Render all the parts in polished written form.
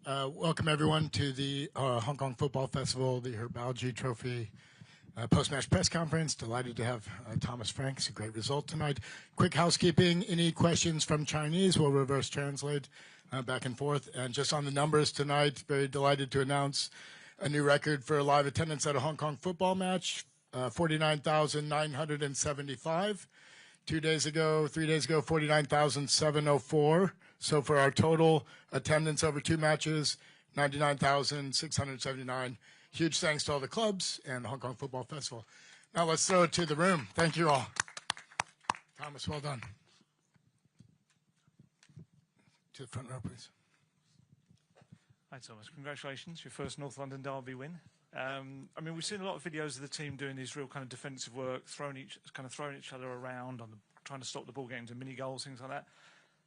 Welcome everyone to the Hong Kong Football Festival, the Herbalgy Trophy post-match press conference. Delighted to have Thomas Frank. It's a great result tonight. Quick housekeeping. Any questions from Chinese? We'll reverse translate back and forth. And just on the numbers tonight, very delighted to announce a new record for live attendance at a Hong Kong football match, 49,975. 3 days ago, 49,704. So for our total attendance over 2 matches, 99,679. Huge thanks to all the clubs and the Hong Kong Football Festival. Now let's throw it to the room. Thank you all. Thomas, well done. To the front row, please. Hi, Thomas. Congratulations, your first North London derby win. I mean, we've seen a lot of videos of the team doing this real kind of defensive work, throwing each other around, trying to stop the ball getting into mini goals, things like that.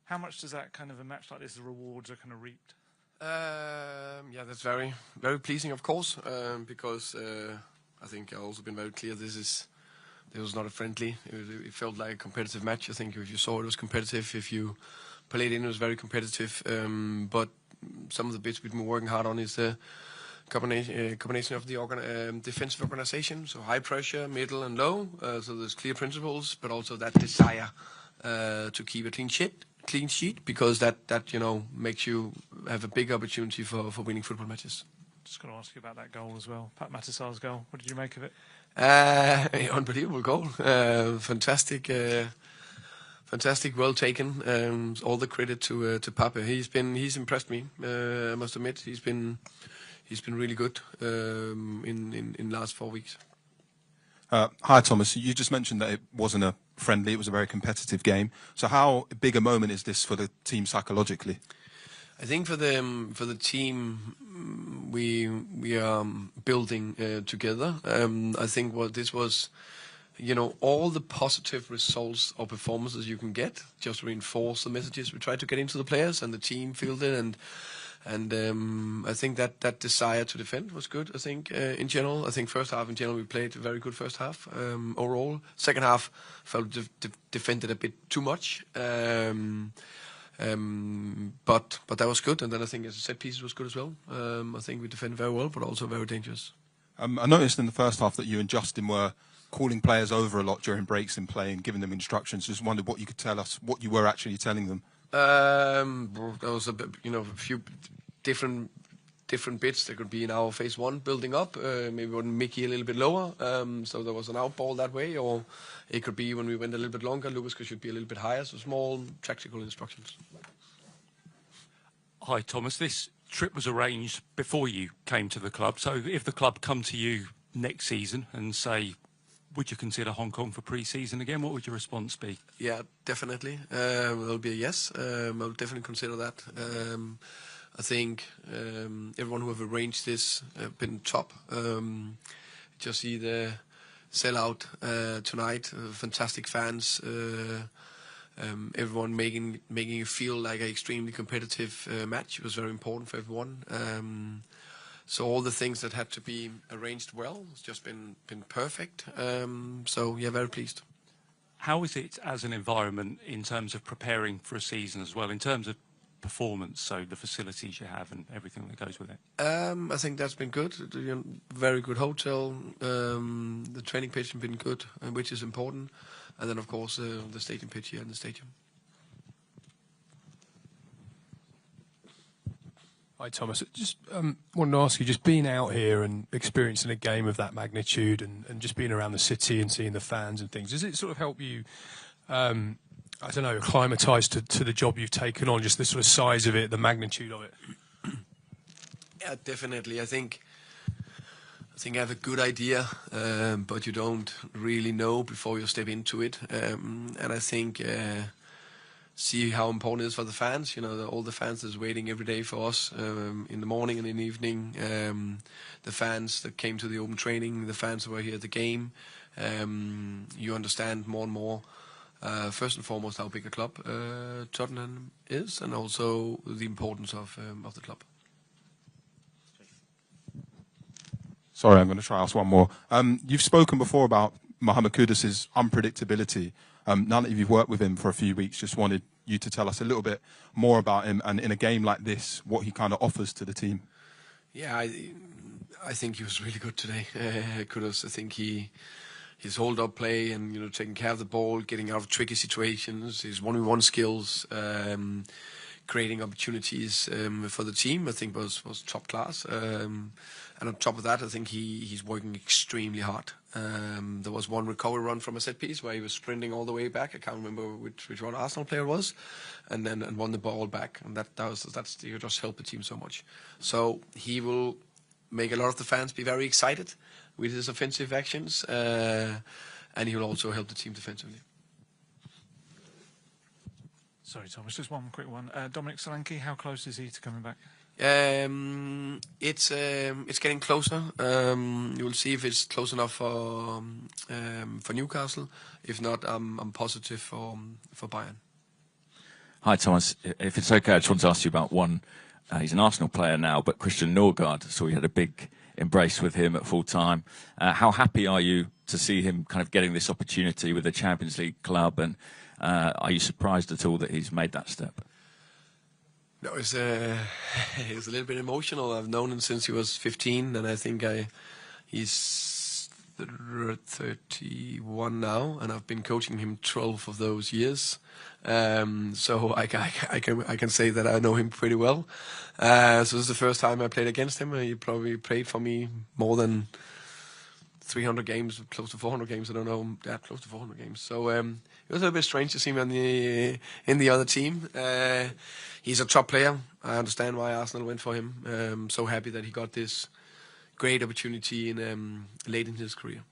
How much does that kind of a match like this, the rewards are kind of reaped? Yeah, that's very, very pleasing, of course, because I think I've also been very clear this was not a friendly. It felt like a competitive match. I think if you saw it was competitive. If you played in, it was very competitive. But some of the bits we've been working hard on is the combination of the defensive organization, so high pressure, middle and low, so there's clear principles, but also that desire to keep a clean sheet, because that makes you have a big opportunity for winning football matches. Just going to ask you about that goal as well, Pat Matasar's goal. What did you make of it? Unbelievable goal, fantastic, well taken. All the credit to Pape. He's impressed me. I must admit, he's been really good in last 4 weeks. Hi, Thomas. You just mentioned that it wasn't a friendly, it was a very competitive game. So how big a moment is this for the team psychologically? I think for the team, we are building together. I think what this was, all the positive results or performances you can get just reinforce the messages we try to get into the players, and the team feel it, and I think that desire to defend was good. I think in general, first half in general we played a very good first half overall. Second half felt defended a bit too much, but that was good. And then I think as a set pieces was good as well. I think we defended very well, but also very dangerous. I noticed in the first half that you and Justin were calling players over a lot during breaks in play and giving them instructions. Just wondered what you could tell us, what you were actually telling them. There was a few different bits. There could be in our phase 1 building up, maybe when Mickey a little bit lower, so there was an out ball that way, or it could be when we went a little bit longer, Lucas should be a little bit higher, so small tactical instructions. Hi, Thomas. This trip was arranged before you came to the club, so if the club come to you next season and say, would you consider Hong Kong for pre-season again? What would your response be? Yeah, definitely. It'll be a yes. I'll definitely consider that. I think everyone who have arranged this have been top. Just see the sellout tonight. Fantastic fans. Everyone making it feel like an extremely competitive match. It was very important for everyone. So all the things that had to be arranged well, it's just been perfect. So yeah, very pleased. How is it as an environment in terms of preparing for a season as well, in terms of performance, so the facilities you have and everything that goes with it? I think that's been good. Very good hotel. The training pitch has been good, which is important. And then of course the stadium pitch here in the stadium. Hi, Thomas. Just wanted to ask you, just being out here and experiencing a game of that magnitude and just being around the city and seeing the fans and things, does it sort of help you, acclimatise to the job you've taken on, just the sort of size of it, the magnitude of it? Yeah, definitely. I think I have a good idea, but you don't really know before you step into it. And I think... see how important it is for the fans. All the fans that's waiting every day for us in the morning and in the evening. The fans that came to the open training, the fans that were here at the game. You understand more and more, first and foremost, how big a club Tottenham is, and also the importance of the club. Sorry, I'm going to try ask one more. You've spoken before about Mohamed Kudus's unpredictability. Now that you've worked with him for a few weeks, just wanted you to tell us a little bit more about him and in a game like this, what he kind of offers to the team. Yeah, I think he was really good today. Kudos. I think his hold-up play and taking care of the ball, getting out of tricky situations, his one-on-one skills, creating opportunities for the team, I think was top class. And on top of that, I think he's working extremely hard. There was one recovery run from a set piece where he was sprinting all the way back. I can't remember which one Arsenal player it was, and won the ball back. And that's he just helped the team so much. So he will make a lot of the fans be very excited with his offensive actions, and he will also help the team defensively. Sorry, Thomas, just one quick one. Dominic Solanke, how close is he to coming back? It's getting closer. You will see if it's close enough for Newcastle. If not, I'm positive for Bayern. Hi, Thomas. If it's okay, I just want to ask you about one. He's an Arsenal player now, but Christian Norgard. So we had a big embrace with him at full time. How happy are you to see him kind of getting this opportunity with the Champions League club? And are you surprised at all that he's made that step? No, it's a little bit emotional. I've known him since he was 15, and I think he's 31 now, and I've been coaching him 12 of those years. So I can say that I know him pretty well. So this is the first time I played against him. He probably played for me more than 300 games, close to 400 games. I don't know, close to 400 games. So it was a little bit strange to see me in the other team. He's a top player. I understand why Arsenal went for him. I'm so happy that he got this great opportunity late in his career.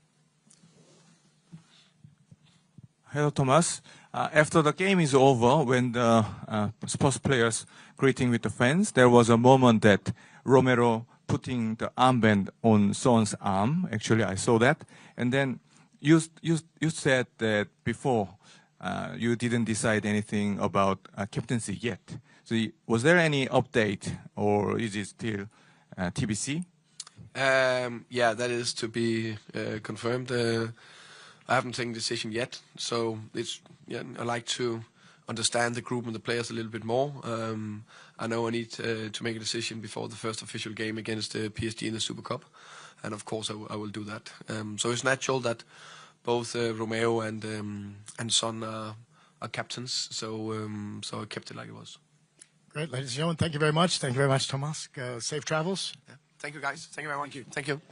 Hello, Thomas. After the game is over, when the Spurs players greeting with the fans, there was a moment that Romero putting the armband on Son's arm. Actually, I saw that. And then you said that before you didn't decide anything about captaincy yet. So was there any update, or is it still TBC? Yeah, that is to be confirmed. I haven't taken a decision yet, so I like to understand the group and the players a little bit more. I know I need to make a decision before the first official game against PSG in the Super Cup, and of course I will do that. So it's natural that both Romeo and Son are captains. So I kept it like it was. Great, ladies and gentlemen, thank you very much. Thank you very much, Thomas. Safe travels. Yeah. Thank you, guys. Thank you very much. Thank you.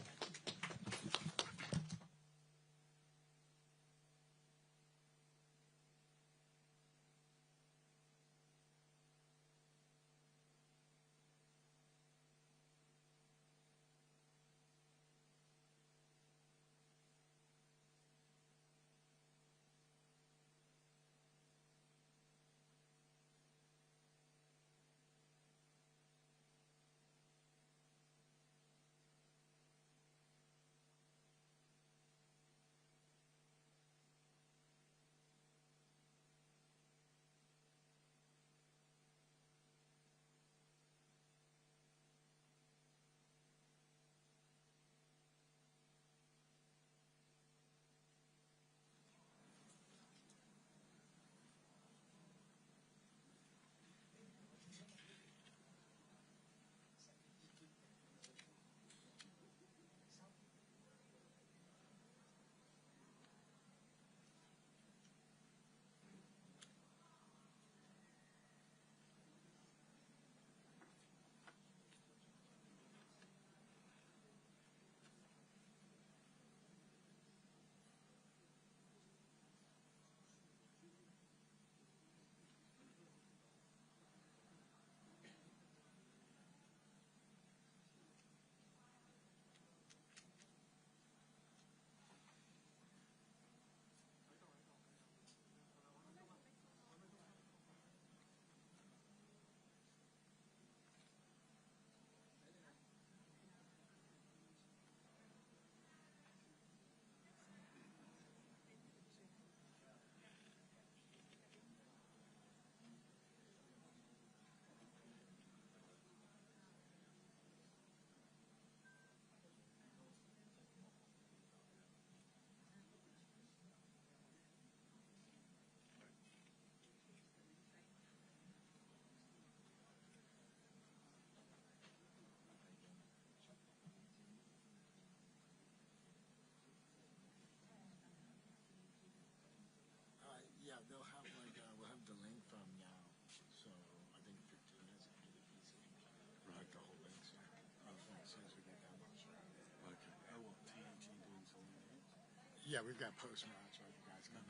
Yeah, we've got post-match. Right, you guys got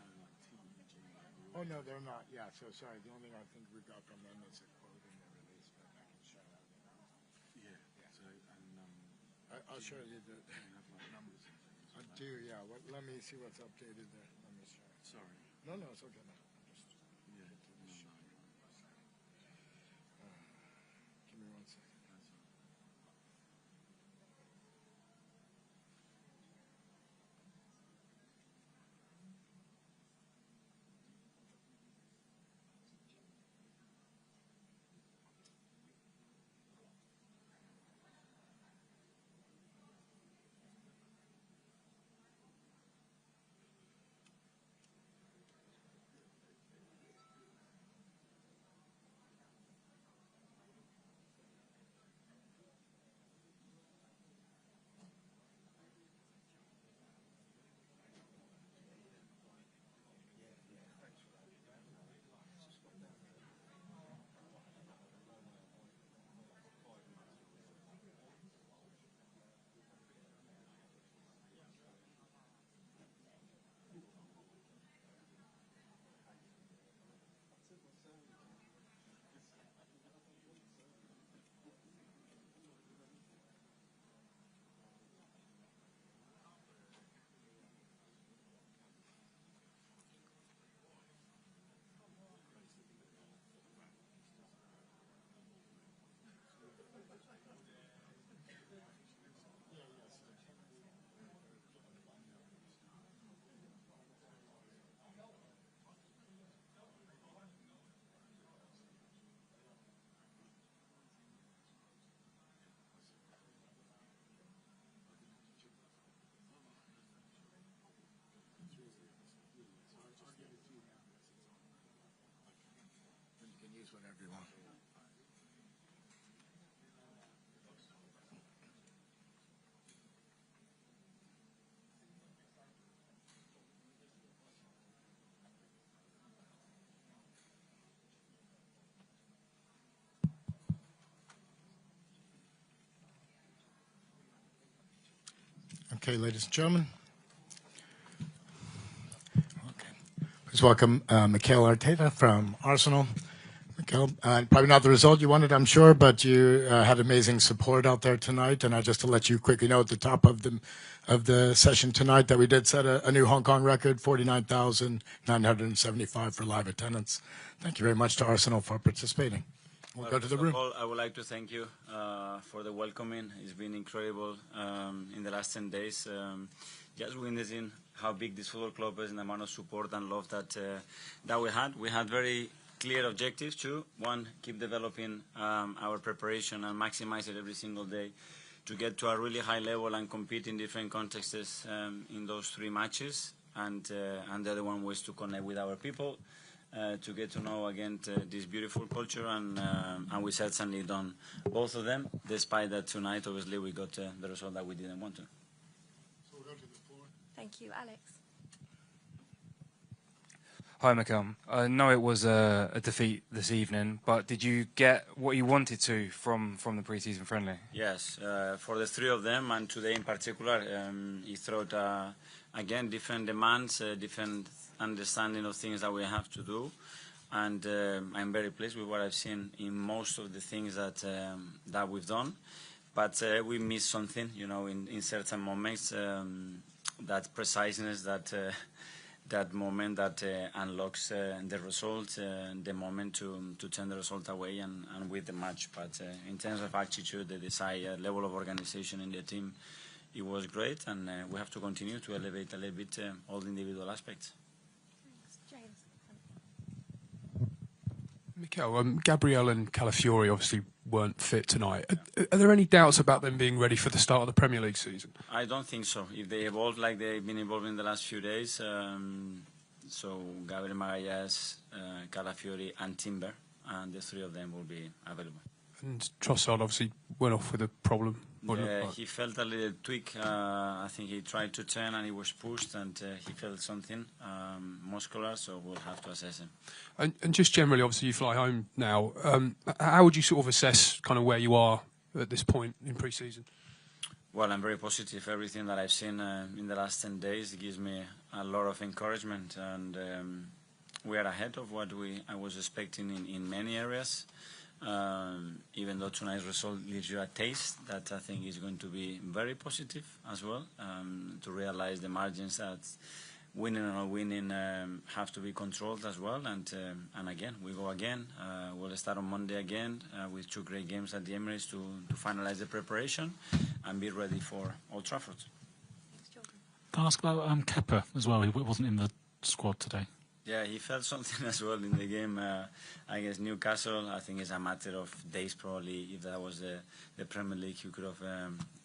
Oh, no, they're not. Yeah, so sorry. The only thing I think we got from them is a quote in the release, but I can show that. Yeah. So, and I'll show you the have like numbers and things. I do, yeah. Let me see what's updated there. Let me show. Sorry. No, it's okay. No. Just Yeah. give me 1 second. You can use whatever you want. Okay, ladies and gentlemen. Okay. Please welcome Mikel Arteta from Arsenal. Mikel, probably not the result you wanted, I'm sure, but you had amazing support out there tonight. And just to let you quickly know at the top of the session tonight that we did set a new Hong Kong record, 49,975 for live attendance. Thank you very much to Arsenal for participating. We'll go to the room. First of all, I would like to thank you for the welcoming. It's been incredible in the last 10 days. Just witnessing how big this football club is and the amount of support and love that we had. We had very clear objectives too. One, keep developing our preparation and maximize it every single day to get to a really high level and compete in different contexts in those 3 matches. And the other one was to connect with our people. To get to know again this beautiful culture, and we certainly done both of them. Despite that, tonight obviously we got the result that we didn't want to. So we'll go to the floor. Thank you, Alex. Hi, Mikel. I know it was a defeat this evening, but did you get what you wanted to from the pre-season friendly? Yes, for the 3 of them, and today in particular, he thought again different demands, different understanding of things that we have to do, and I'm very pleased with what I've seen in most of the things that we've done. But we missed something, in certain moments. That preciseness, that moment that unlocks the result, the moment to turn the result away and with the match. But in terms of attitude, the desire, level of organization in the team, it was great, and we have to continue to elevate a little bit all the individual aspects. James. Mikel, Gabriel and Calafiori obviously weren't fit tonight. Are there any doubts about them being ready for the start of the Premier League season? I don't think so. If they evolve like they've been evolving the last few days, so Gabriel Magalhaes, Calafiori and Timber, and the 3 of them will be available. And Trossard obviously went off with a problem. He felt a little tweak. I think he tried to turn and he was pushed, and he felt something muscular, so we'll have to assess him. And just generally, obviously you fly home now. How would you sort of assess kind of where you are at this point in pre-season? Well, I'm very positive. Everything that I've seen in the last 10 days gives me a lot of encouragement, and we are ahead of what I was expecting in many areas. Even though tonight's result gives you a taste, that I think is going to be very positive as well, to realize the margins that winning or not winning have to be controlled as well. And again, we go again. We'll start on Monday again with 2 great games at the Emirates to finalize the preparation and be ready for Old Trafford. Can I ask about Kepa as well? He wasn't in the squad today. Yeah, he felt something as well in the game against Newcastle. I think it's a matter of days probably. If that was the Premier League, he could have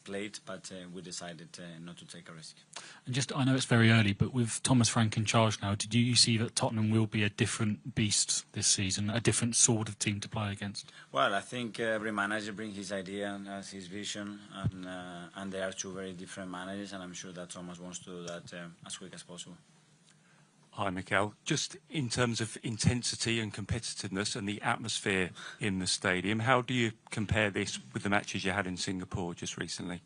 played, but we decided not to take a risk. And just, I know it's very early, but with Thomas Frank in charge now, did you see that Tottenham will be a different beast this season, a different sort of team to play against? Well, I think every manager brings his idea and has his vision, and they are 2 very different managers, and I'm sure that Thomas wants to do that as quick as possible. Hi, Mikel. Just in terms of intensity and competitiveness and the atmosphere in the stadium, how do you compare this with the matches you had in Singapore just recently?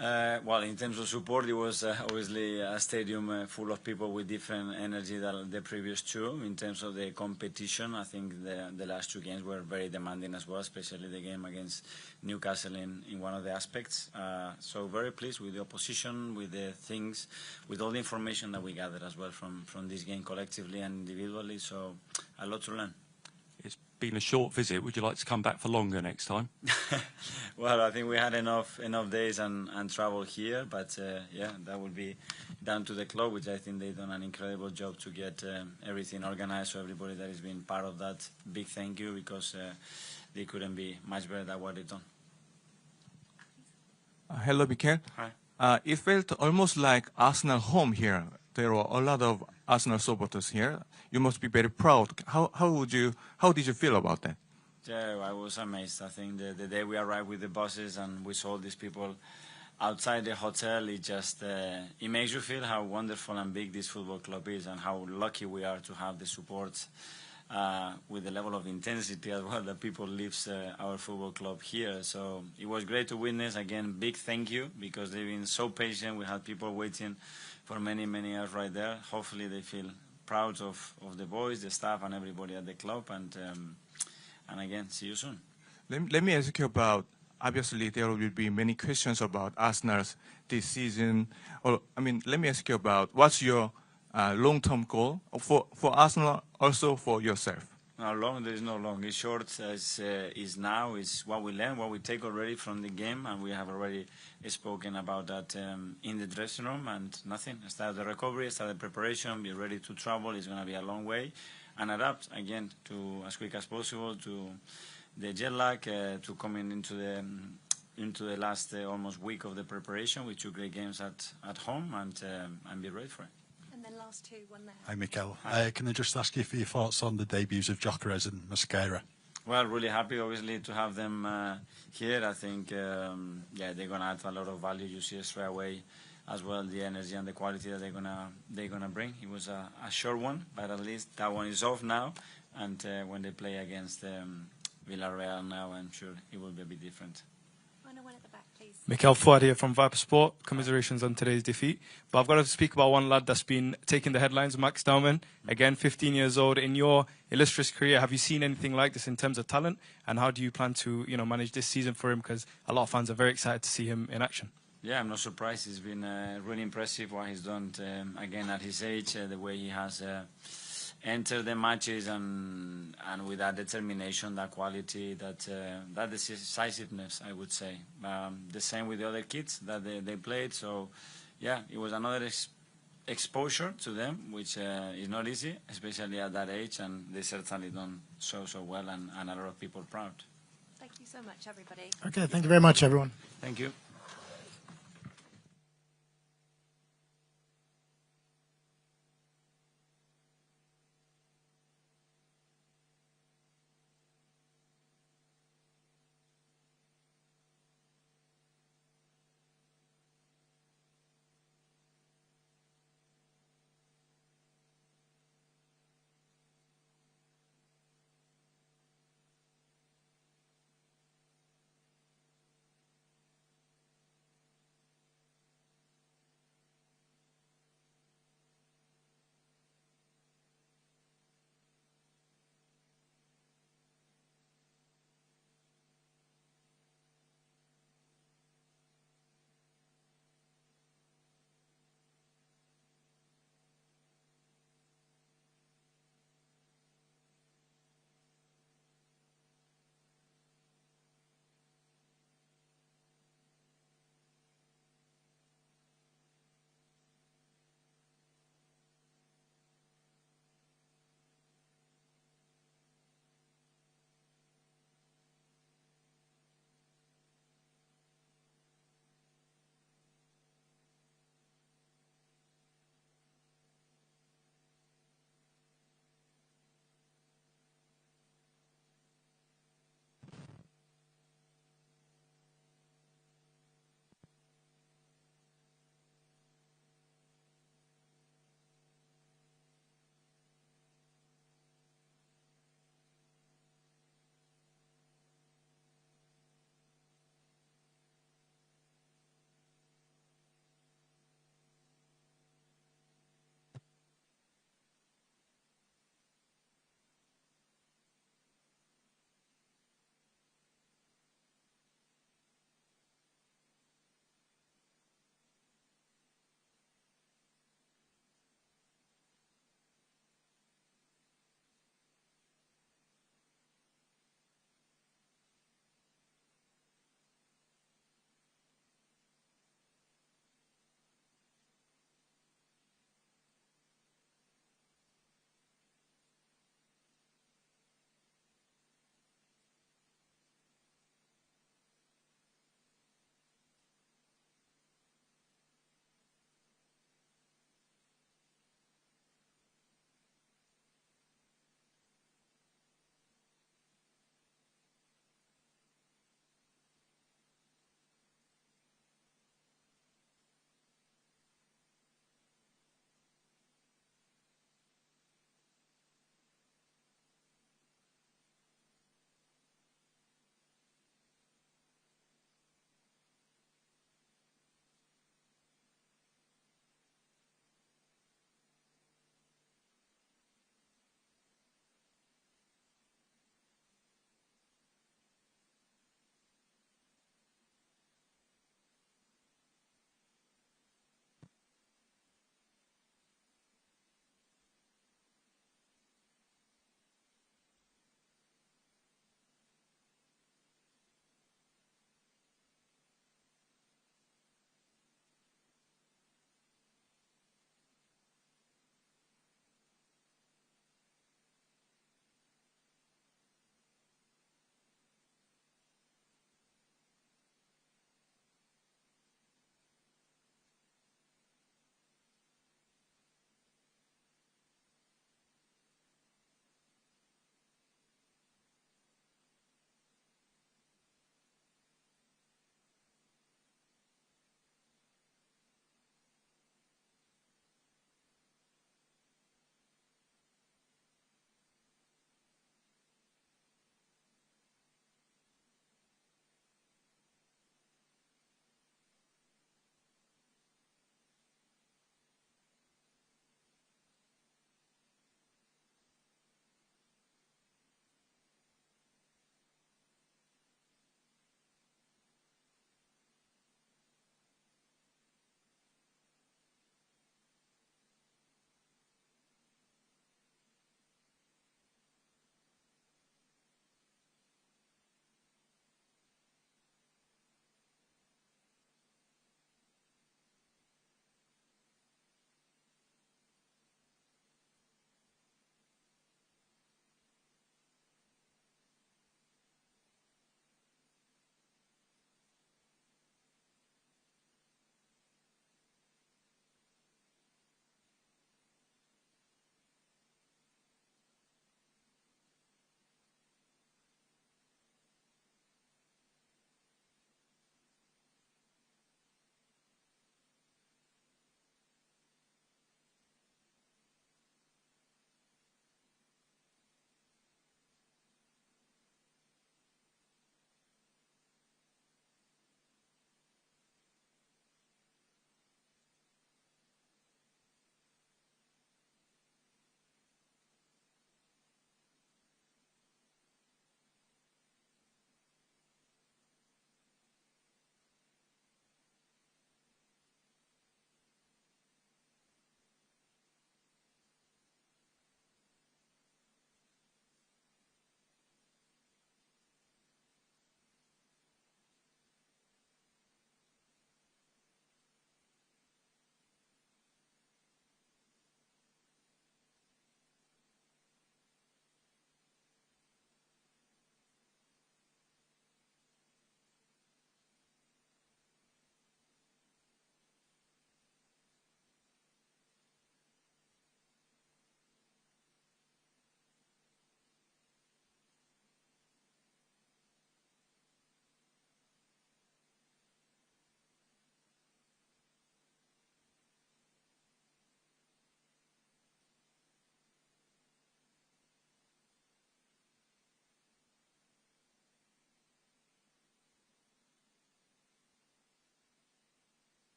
Well, in terms of support, it was obviously a stadium full of people with different energy than the previous 2. In terms of the competition, I think the last 2 games were very demanding as well, especially the game against Newcastle in one of the aspects. So very pleased with the opposition, with the things, with all the information that we gathered as well from this game collectively and individually. So a lot to learn. It's been a short visit. Would you like to come back for longer next time? Well, I think we had enough days and travel here, but yeah, that would be down to the club, which I think they've done an incredible job to get everything organized. So everybody that has been part of that, big thank you, because they couldn't be much better than what they've done. Hello, Mikel. Hi. It felt almost like Arsenal home here. There were a lot of Arsenal supporters here. You must be very proud. How did you feel about that? Yeah, I was amazed. I think the day we arrived with the buses and we saw these people outside the hotel, it just it makes you feel how wonderful and big this football club is, and how lucky we are to have the support with the level of intensity as well that people lives our football club here. So it was great to witness. Again, big thank you, because they've been so patient. We had people waiting for many, many hours right there. Hopefully they feel proud of the boys, the staff, and everybody at the club. And again, see you soon. Let me ask you about, obviously there will be many questions about Arsenal's this season. Let me ask you about what's your long-term goal for Arsenal, also for yourself? Long, there is no long. It's short as is now. Is what we learn, what we take already from the game, and we have already spoken about that in the dressing room, and nothing. Start the recovery, start the preparation, be ready to travel. It's going to be a long way, and adapt again to as quick as possible to the jet lag, to coming into the last almost week of the preparation with 2 great games at home, and be ready for it. And then last 2, one there. Hi, Mikel. Can I just ask you for your thoughts on the debuts of Gyökeres and Mosquera? Well, really happy, obviously, to have them here. I think, yeah, they're gonna add a lot of value. You see straight away, as well, the energy and the quality that they're gonna bring. It was a short one, but at least that one is off now. And when they play against Villarreal now, I'm sure it will be a bit different. One at the back, please. Mikel Fuad here from Viper Sport. Commiserations on today's defeat. But I've got to speak about one lad that's been taking the headlines, Max Daumann. Again, 15 years old. In your illustrious career, have you seen anything like this in terms of talent? And how do you plan to, manage this season for him? Because a lot of fans are very excited to see him in action. Yeah, I'm not surprised. It's been really impressive what he's done, again, at his age, the way he has entered the matches, and with that determination, that quality, that decisiveness, I would say. The same with the other kids that they played. So, yeah, it was another exposure to them, which is not easy, especially at that age, and they certainly done so well, and a lot of people proud. Thank you so much, everybody. Okay, thank you very much, everyone. Thank you.